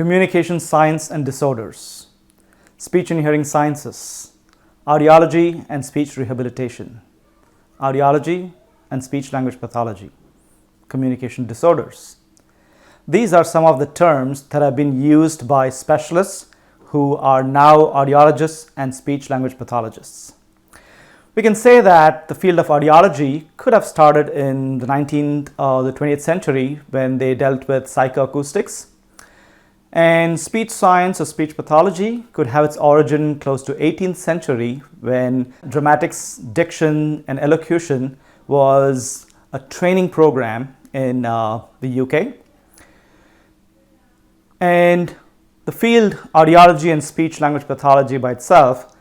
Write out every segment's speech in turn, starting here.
communication science and disorders, speech and hearing sciences, audiology and speech rehabilitation, audiology and speech language pathology, communication disorders. These are some of the terms that have been used by specialists who are now audiologists and speech language pathologists. We can say that the field of audiology could have started in the 19th or the 20th century when they dealt with psychoacoustics. And speech science or speech pathology could have its origin close to 18th century when dramatics, diction and elocution was a training program in the UK. And the field audiology and speech language pathology by itself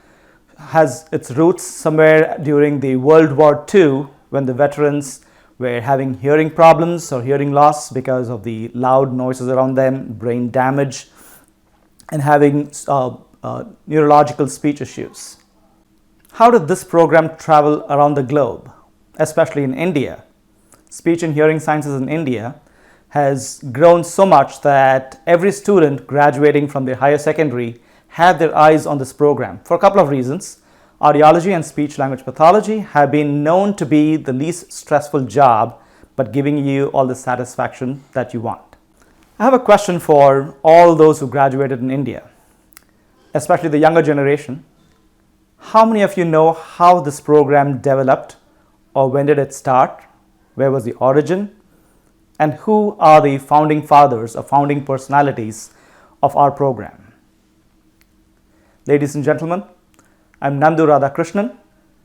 has its roots somewhere during the World War II when the veterans were having hearing problems or hearing loss because of the loud noises around them, brain damage, and having neurological speech issues. How did this program travel around the globe, especially in India? Speech and hearing sciences in India has grown so much that every student graduating from their higher secondary had their eyes on this program for a couple of reasons. Audiology and speech language pathology have been known to be the least stressful job, but giving you all the satisfaction that you want. I have a question for all those who graduated in India, especially the younger generation. How many of you know how this program developed, or when did it start? Where was the origin? And who are the founding fathers or founding personalities of our program? Ladies and gentlemen, I'm Nandu Radhakrishnan,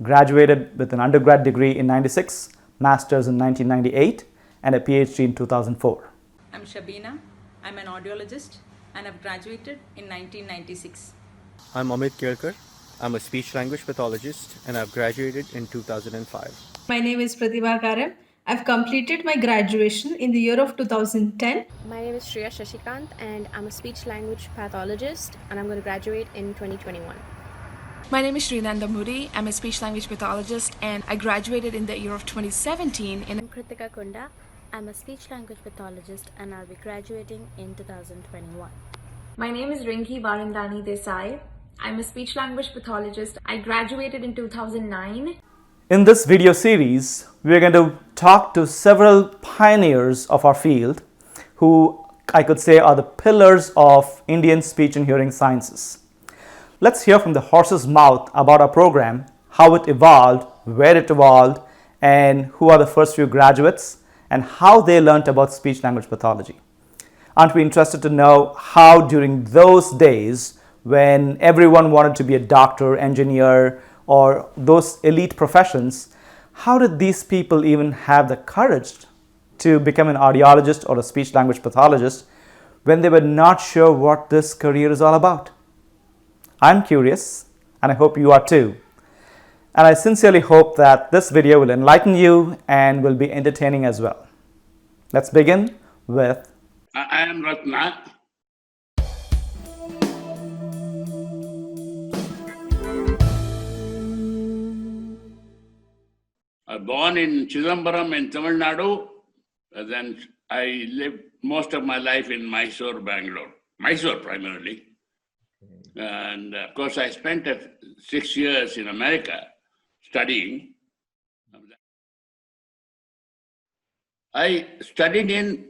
graduated with an undergrad degree in 96, master's in 1998, and a PhD in 2004. I'm Shabina. I'm an audiologist and I've graduated in 1996. I'm Amit Kelkar. I'm a speech language pathologist and I've graduated in 2005. My name is Pratibha Karam. I've completed my graduation in the year of 2010. My name is Shreya Shashikant and I'm a speech language pathologist and I'm going to graduate in 2021. My name is Srinanda Muri. I'm a speech language pathologist and I graduated in the year of 2017. I'm Kritika Kunda. I'm a speech language pathologist and I'll be graduating in 2021. My name is Rinki Barandani Desai. I'm a speech language pathologist. I graduated in 2009. In this video series, we're going to talk to several pioneers of our field who I could say are the pillars of Indian speech and hearing sciences. Let's hear from the horse's mouth about our program, how it evolved, where it evolved, and who are the first few graduates, and how they learned about speech language pathology. Aren't we interested to know how during those days when everyone wanted to be a doctor, engineer, or those elite professions, how did these people even have the courage to become an audiologist or a speech language pathologist when they were not sure what this career is all about? I'm curious, and I hope you are too. And I sincerely hope that this video will enlighten you and will be entertaining as well. Let's begin with... I am Ratna. I was born in Chidambaram in Tamil Nadu. Then I lived most of my life in Mysore, Bangalore. Mysore primarily. And of course, I spent 6 years in America studying. I studied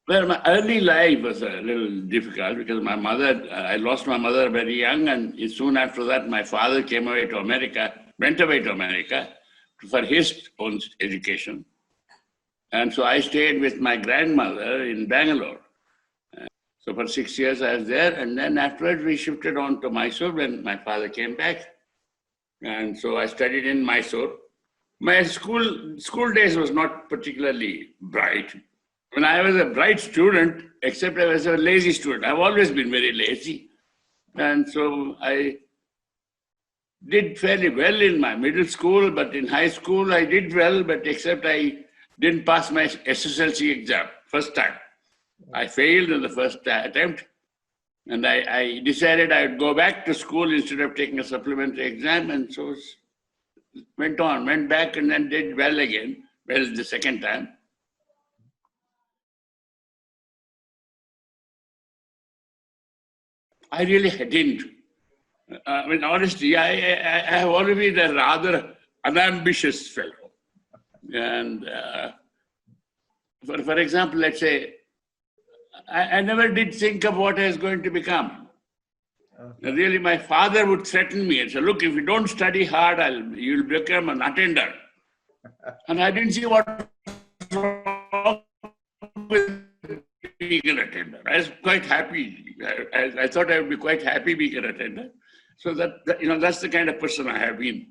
well, my early life was a little difficult because my mother, I lost my mother very young, and soon after that, my father went away to America for his own education. And so I stayed with my grandmother in Bangalore. So for 6 years I was there, and then afterwards we shifted on to Mysore when my father came back. And so I studied in Mysore. My school days was not particularly bright. When I was a bright student, except I was a lazy student. I've always been very lazy. And so I did fairly well in my middle school, but in high school I did well, but except I didn't pass my SSLC exam first time. I failed in the first attempt, and I decided I would go back to school instead of taking a supplementary exam, and so went back and then did well again, the second time. I really didn't. I mean, honestly, I have always been a rather unambitious fellow. And for example, let's say, I never did think of what I was going to become. Really, my father would threaten me and say, look, if you don't study hard, you'll become an attender. And I didn't see what was wrong with being an attender. I was quite happy. I thought I would be quite happy being an attender. So that's the kind of person I have been.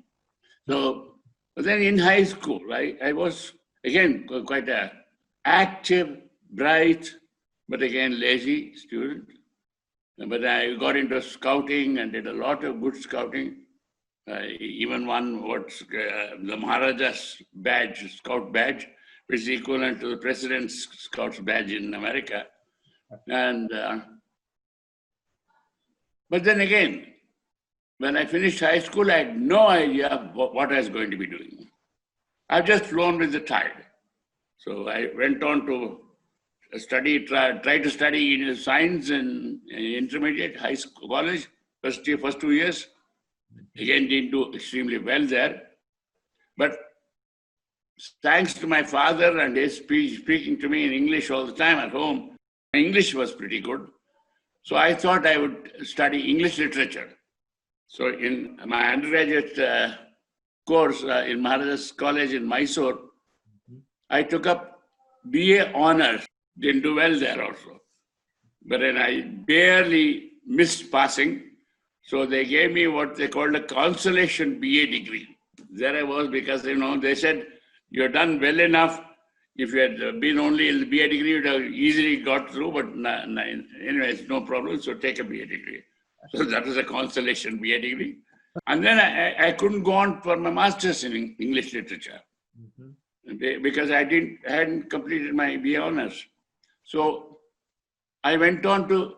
So, but then in high school, I was, again, quite a active, bright, but again, lazy student. But I got into scouting and did a lot of good scouting. I even won the Maharaja's badge, scout badge, which is equivalent to the President's Scouts badge in America. And but then again, when I finished high school, I had no idea what I was going to be doing. I've just flown with the tide. So I went on to try to study science in intermediate, high school, college, first 2 years. Again, didn't do extremely well there. But thanks to my father and his speaking to me in English all the time at home, my English was pretty good. So I thought I would study English literature. So in my undergraduate course in Maharaja's College in Mysore, I took up BA honors. Didn't do well there also. But then I barely missed passing. So they gave me what they called a consolation BA degree. There I was because, they said, you're done well enough. If you had been only in the BA degree, you'd have easily got through, but anyway, it's no problem, so take a BA degree. So that was a consolation BA degree. And then I couldn't go on for my master's in English literature because I hadn't completed my BA honors. So I went on to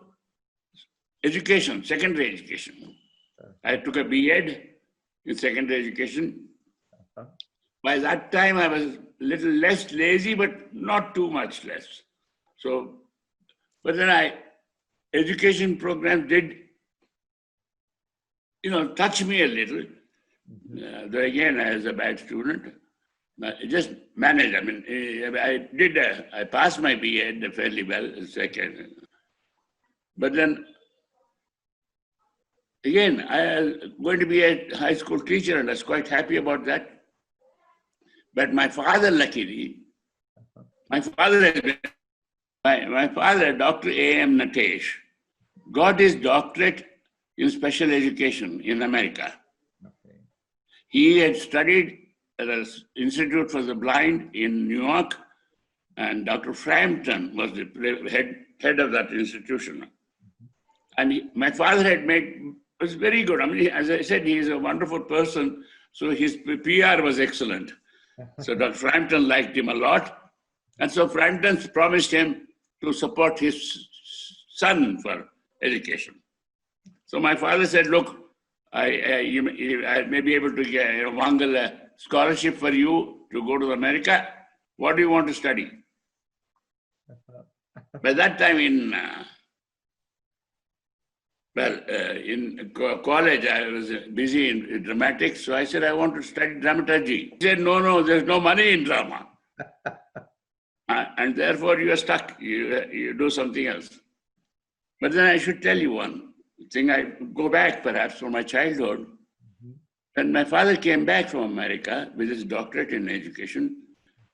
education, secondary education. I took a B.Ed in secondary education. By that time, I was a little less lazy, but not too much less. So, but then education programs did, touch me a little. Though again, I was a bad student. Just managed. I mean, I passed my B.Ed fairly well, second. But then, again, I was going to be a high school teacher and I was quite happy about that. But my father, luckily, my father, Dr. A.M. Natesh, got his doctorate in special education in America. Okay. He had studied at the Institute for the Blind in New York, and Dr. Frampton was the head of that institution. And my father was very good. I mean, as I said, he is a wonderful person, so his PR was excellent. So Dr. Frampton liked him a lot. And so Frampton promised him to support his son for education. So my father said, look, I may be able to wangle a scholarship for you to go to America. What do you want to study? By that time in college, I was busy in dramatics. So I said, I want to study dramaturgy. He said, no, there's no money in drama. And therefore you are stuck. You do something else. But then I should tell you one thing. I go back perhaps from my childhood. When my father came back from America with his doctorate in education,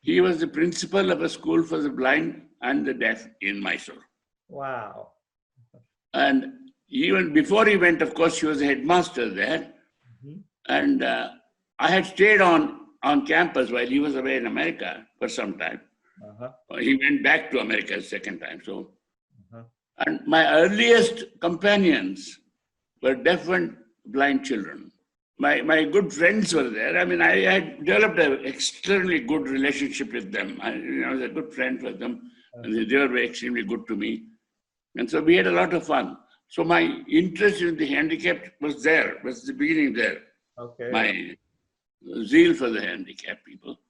he was the principal of a school for the blind and the deaf in Mysore. Wow. And even before he went, of course, he was a headmaster there. And I had stayed on campus while he was away in America for some time. He went back to America a second time. So, and my earliest companions were deaf and blind children. My good friends were there. I mean, I had developed an extremely good relationship with them. I was a good friend with them. And they were extremely good to me. And so we had a lot of fun. So my interest in the handicapped was the beginning there. Okay. My zeal for the handicapped people.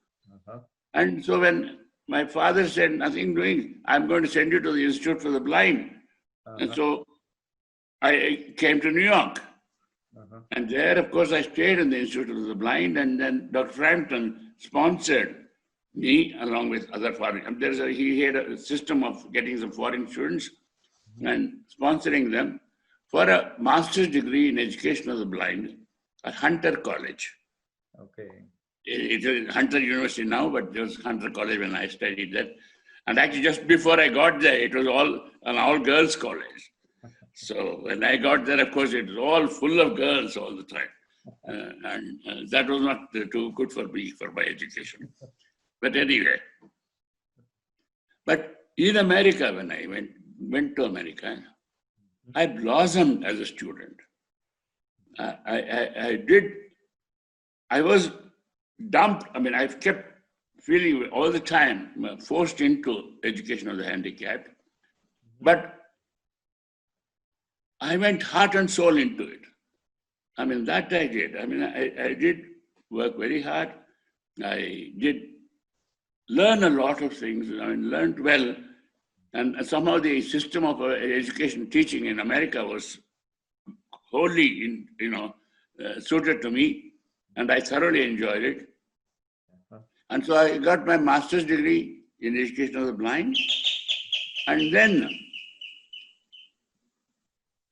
And so when my father said, nothing doing, I'm going to send you to the Institute for the Blind. And so I came to New York. And there, of course, I stayed in the Institute of the Blind, and then Dr. Frampton sponsored me along with other foreign. He had a system of getting some foreign students and sponsoring them for a master's degree in education of the blind at Hunter College. Okay. It is Hunter University now, but there was Hunter College when I studied there. And actually, just before I got there, it was an all-girls college. So when I got there, of course, it was all full of girls all the time. And that was not too good for me, for my education. But anyway. But in America, when I went to America, I blossomed as a student. I was dumped. I mean, I've kept feeling all the time forced into education of the handicapped. But I went heart and soul into it. I mean, that I did. I mean, I did work very hard. I did learn a lot of things. I mean, learned well. And somehow the system of education teaching in America was wholly, suited to me. And I thoroughly enjoyed it. And so I got my master's degree in education of the blind. And then,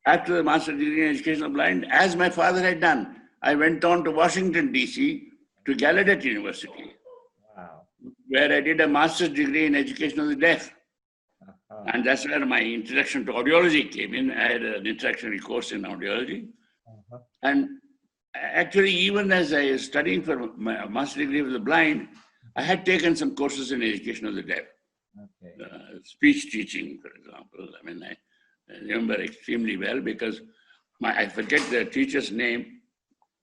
after the master's degree in education of the blind, as my father had done, I went on to Washington, D.C., to Gallaudet University, where I did a master's degree in education of the deaf. And that's where my introduction to audiology came in. I had an introductory course in audiology. And actually, even as I was studying for my master's degree of the blind, I had taken some courses in education of the deaf. Speech teaching, for example. I mean, I remember extremely well because I forget the teacher's name,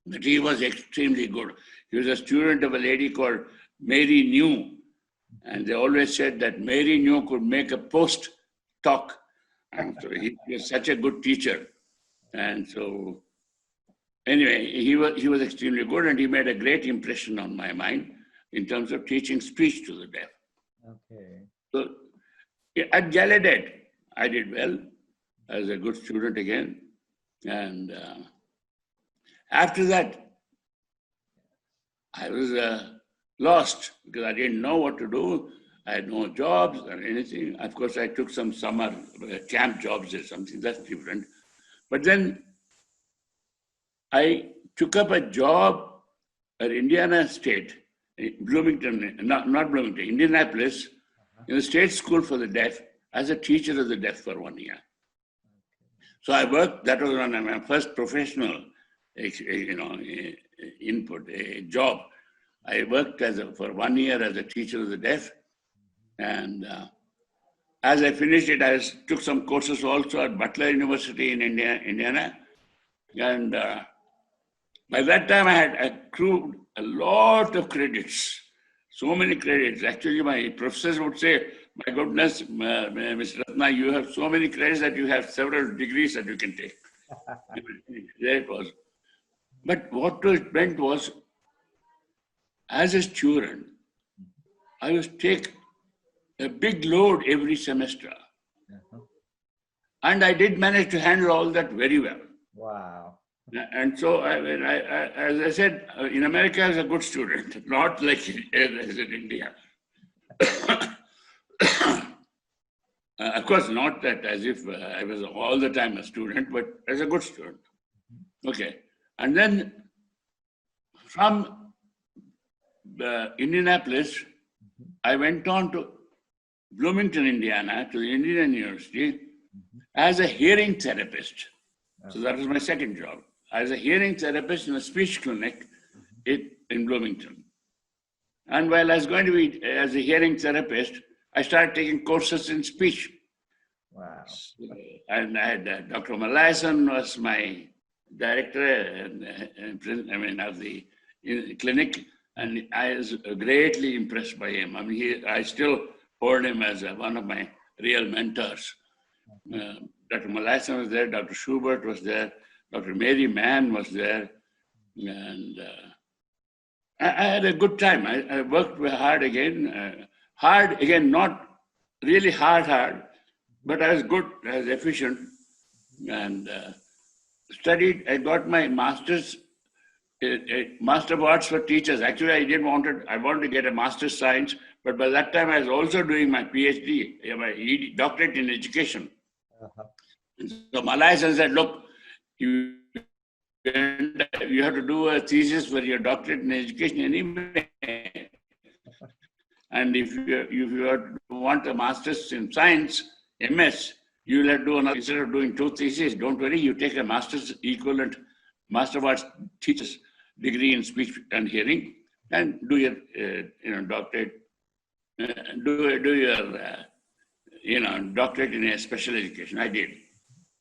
but he was extremely good. He was a student of a lady called Mary New. And they always said that Mary New could make a post talk. And so he was such a good teacher. And so, anyway, he was extremely good, and he made a great impression on my mind in terms of teaching speech to the deaf. Okay. So at Gallaudet, I did well as a good student again. And after that, I was lost because I didn't know what to do. I had no jobs or anything. Of course, I took some summer camp jobs or something, that's different. But then I took up a job at Indiana State, Bloomington, not Bloomington, Indianapolis, in the State School for the Deaf as a teacher of the deaf for 1 year. So I worked, that was on my first professional, input, a job. I worked for 1 year as a teacher of the deaf. And as I finished it, I took some courses also at Butler University in Indiana. And by that time, I had accrued a lot of credits, so many credits. Actually, my professors would say, my goodness, Mr. Ratna, you have so many credits that you have several degrees that you can take. There it was. But what it meant was, as a student, I was take a big load every semester. And I did manage to handle all that very well. Wow. And so, as I said, in America, I was a good student, not like as in India. Of course, not that as if I was all the time a student, but as a good student. Okay. And then from Indianapolis, I went on to Bloomington, Indiana, to the Indiana University as a hearing therapist. So that was my second job. As a hearing therapist in a speech clinic in Bloomington. And while I was going to be as a hearing therapist, I started taking courses in speech. Wow. And I had Dr. Malasan was my director of the clinic, and I was greatly impressed by him. I mean, I still hold him as one of my real mentors. Dr. Malasan was there, Dr. Schubert was there, Dr. Mary Mann was there, and I had a good time. I worked hard again. Not really hard, but I was good, I was efficient. and studied. I got my master's, Master of Arts for Teachers. Actually, I wanted to get a Master's Science, but by that time I was also doing my PhD, my doctorate in education. So Malay said, look, you have to do a thesis for your doctorate in education anyway. And if you want a master's in science, MS, you will have to do another. Instead of doing two theses, don't worry, you take a master's equivalent, Master of Arts Teachers degree in speech and hearing, and do your doctorate, do your doctorate in a special education. I did.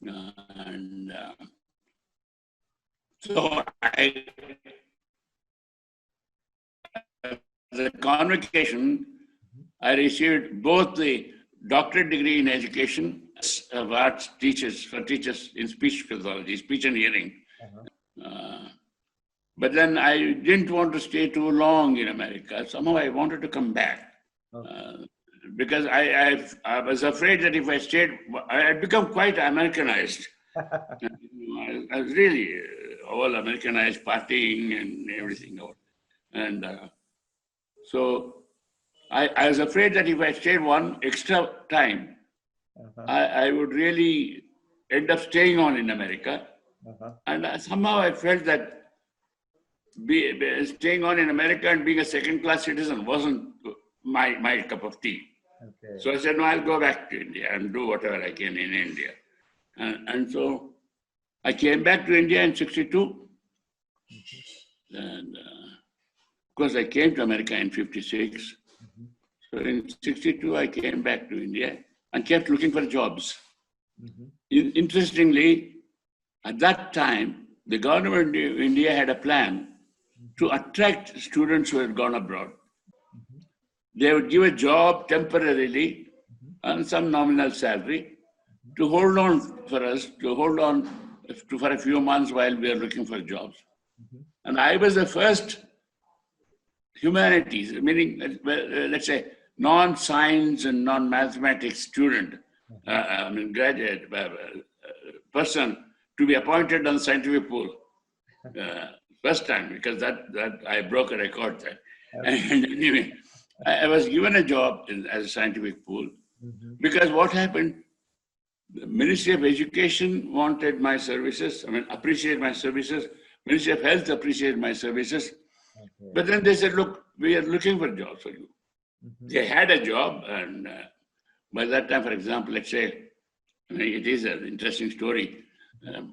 And so the convocation, I received both the doctorate degree in education of arts for teachers in speech pathology, speech and hearing. But then I didn't want to stay too long in America. Somehow I wanted to come back. Because I was afraid that if I stayed, I had become quite Americanized. I was really all Americanized, partying and everything. And so I was afraid that if I stayed one extra time, I would really end up staying on in America. And somehow I felt that staying on in America and being a second-class citizen wasn't my cup of tea. So I said, no, I'll go back to India and do whatever I can in India. And so I came back to India in 62. And of course, I came to America in 56. So in 62, I came back to India and kept looking for jobs. Interestingly, at that time, the government of India had a plan to attract students who had gone abroad. They would give a job temporarily and some nominal salary to hold on for us, for a few months while we are looking for jobs. And I was the first humanities, meaning, let's say, non-science and non-mathematics student, graduate person to be appointed on the scientific pool. First time, because that I broke a record there. And anyway, I was given a job as a scientific pool because what happened, the Ministry of Education wanted my services, appreciated my services. Ministry of Health appreciated my services. But then they said, look, we are looking for jobs for you. They had a job, and by that time, for example, let's say, it is an interesting story,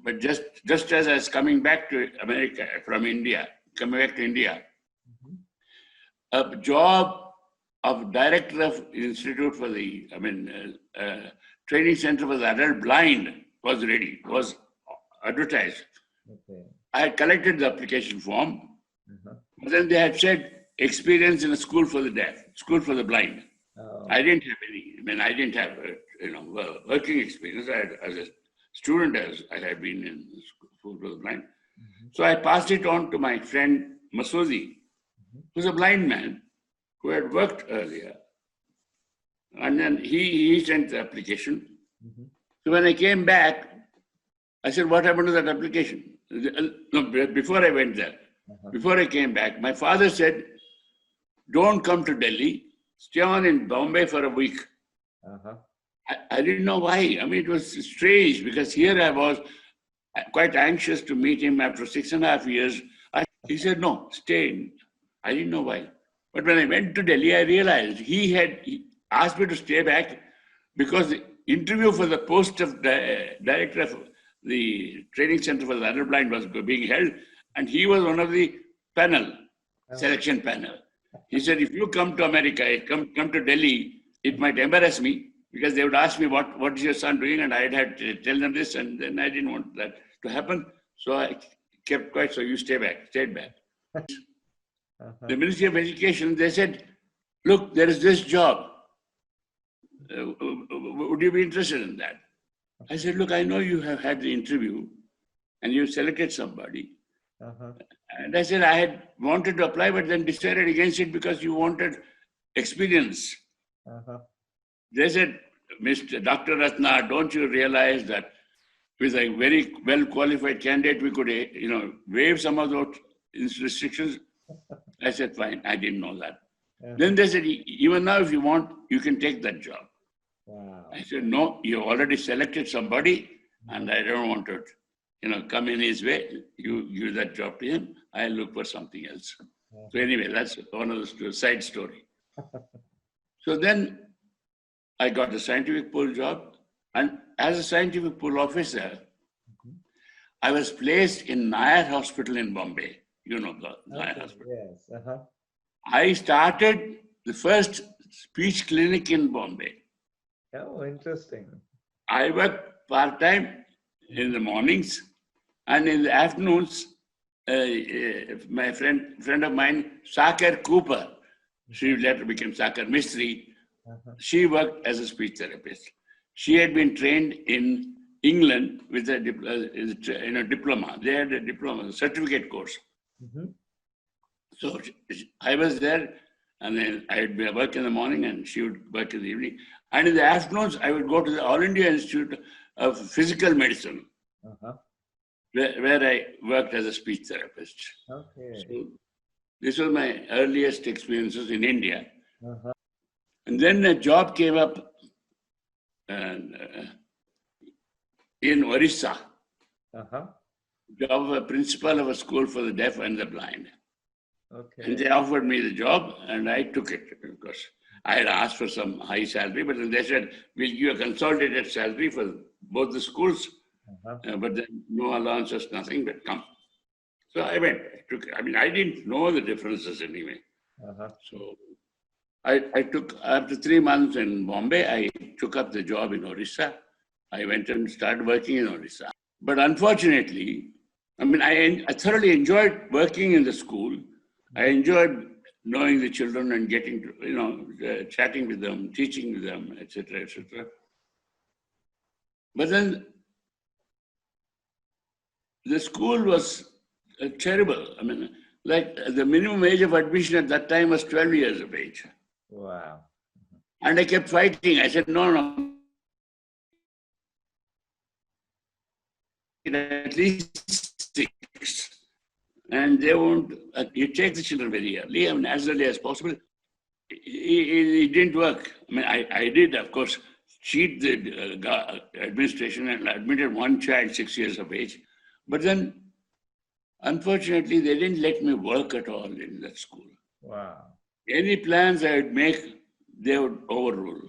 but just as I was coming back to America from India, a job of director of Institute for the, training center for the adult blind was advertised. I had collected the application form, but then they had said experience in a school for the deaf, school for the blind. I didn't have any, I didn't have, working experience. As a student, I had been in school for the blind. So I passed it on to my friend Masoodi, who's a blind man who had worked earlier. And then he sent the application. So when I came back, I said, what happened to that application? No, before I went there, before I came back, my father said, don't come to Delhi, stay on in Bombay for a week. I didn't know why. It was strange because here I was quite anxious to meet him after 6.5 years. He said, no, stay in. I didn't know why. But when I went to Delhi, I realized he asked me to stay back because the interview for the post of director of the training center for the adult blind was being held, and he was one of the selection panel. He said, if you come to America, come to Delhi, it might embarrass me because they would ask me, what is your son doing? And I'd have to tell them this, and then I didn't want that to happen. So I kept quiet, so you stayed back. The Ministry of Education, they said, look, there is this job. Would you be interested in that? I said, look, I know you have had the interview and you selected somebody. And I said, I had wanted to apply, but then decided against it because you wanted experience. They said, Mr. Dr. Ratna, don't you realize that with a very well qualified candidate, we could, waive some of those restrictions. I said, fine, I didn't know that. Then they said, even now, if you want, you can take that job. Wow. I said, no, you already selected somebody, and I don't want to, come in his way. You give that job to him. I'll look for something else. So anyway, that's one of the side story. So then I got a scientific pool job, and as a scientific pool officer, I was placed in Nair Hospital in Bombay. You know the Nair Hospital. Yes. I started the first speech clinic in Bombay. Oh, interesting. I worked part-time in the mornings, and in the afternoons, my friend of mine, Sakar Cooper, she later became Sakar Mistry, she worked as a speech therapist. She had been trained in England with a diploma. They had a diploma, a certificate course. So I was there, and then I would work in the morning, and she would work in the evening. And in the afternoons, I would go to the All India Institute of Physical Medicine, where I worked as a speech therapist. Okay. So this was my earliest experiences in India. And then a job came up in Orissa, job of a principal of a school for the deaf and the blind. And they offered me the job, and I took it because I had asked for some high salary, but then they said, we'll give you a consolidated salary for both the schools, but then no allowances, nothing, but come. So I went. I didn't know the differences anyway. So I took, after 3 months in Bombay, I took up the job in Orissa. I went and started working in Orissa. But unfortunately, I thoroughly enjoyed working in the school. I enjoyed knowing the children and getting to, chatting with them, teaching with them, etc., etc. But then the school was terrible. Like the minimum age of admission at that time was 12 years of age. Wow. And I kept fighting. I said, no, at least 6. And they won't, you take the children very early, as early as possible. It didn't work. I did, of course, cheat the administration and admitted one child 6 years of age. But then, unfortunately, they didn't let me work at all in that school. Wow. Any plans I would make, they would overrule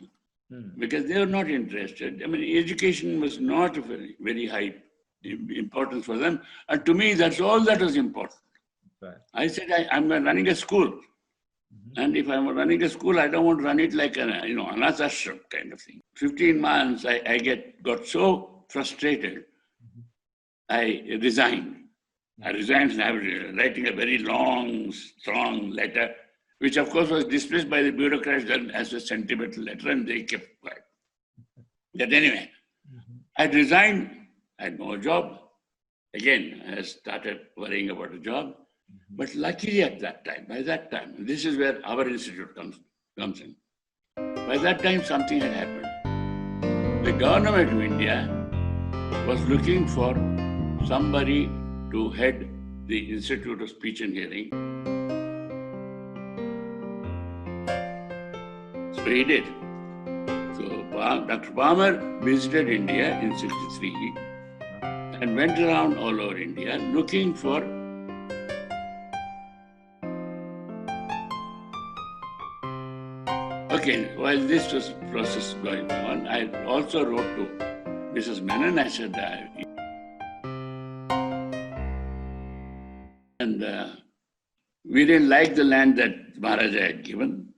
because they were not interested. Education was not a very, very high importance for them. And to me, that's all that was important. Right. I said, I'm running a school. And if I'm running a school, I don't want to run it like an anath ashram kind of thing. 15 months, I got so frustrated, I resigned. I resigned and I was writing a very long, strong letter, which of course was dismissed by the bureaucrats as a sentimental letter, and they kept quiet. But anyway, I resigned, I had no job. Again, I started worrying about a job. But luckily by that time, this is where our institute comes in. By that time, something had happened. The government of India was looking for somebody to head the Institute of Speech and Hearing. So he did. So Dr. Palmer visited India in '63 and went around all over India looking for while this was process going on, I also wrote to Mrs. Menon. I said, we didn't like the land that Maharaja had given.